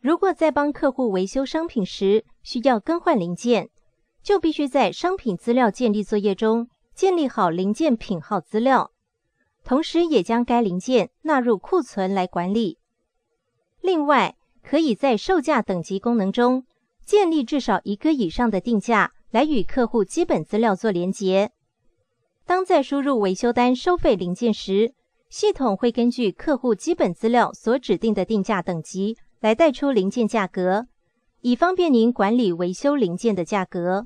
如果在帮客户维修商品时需要更换零件，就必须在商品资料建立作业中建立好零件品号资料，同时也将该零件纳入库存来管理。另外，可以在售价等级功能中建立至少一个以上的定价来与客户基本资料做连结。当在输入维修单收费零件时，系统会根据客户基本资料所指定的定价等级来带出零件价格，以方便您管理维修零件的价格。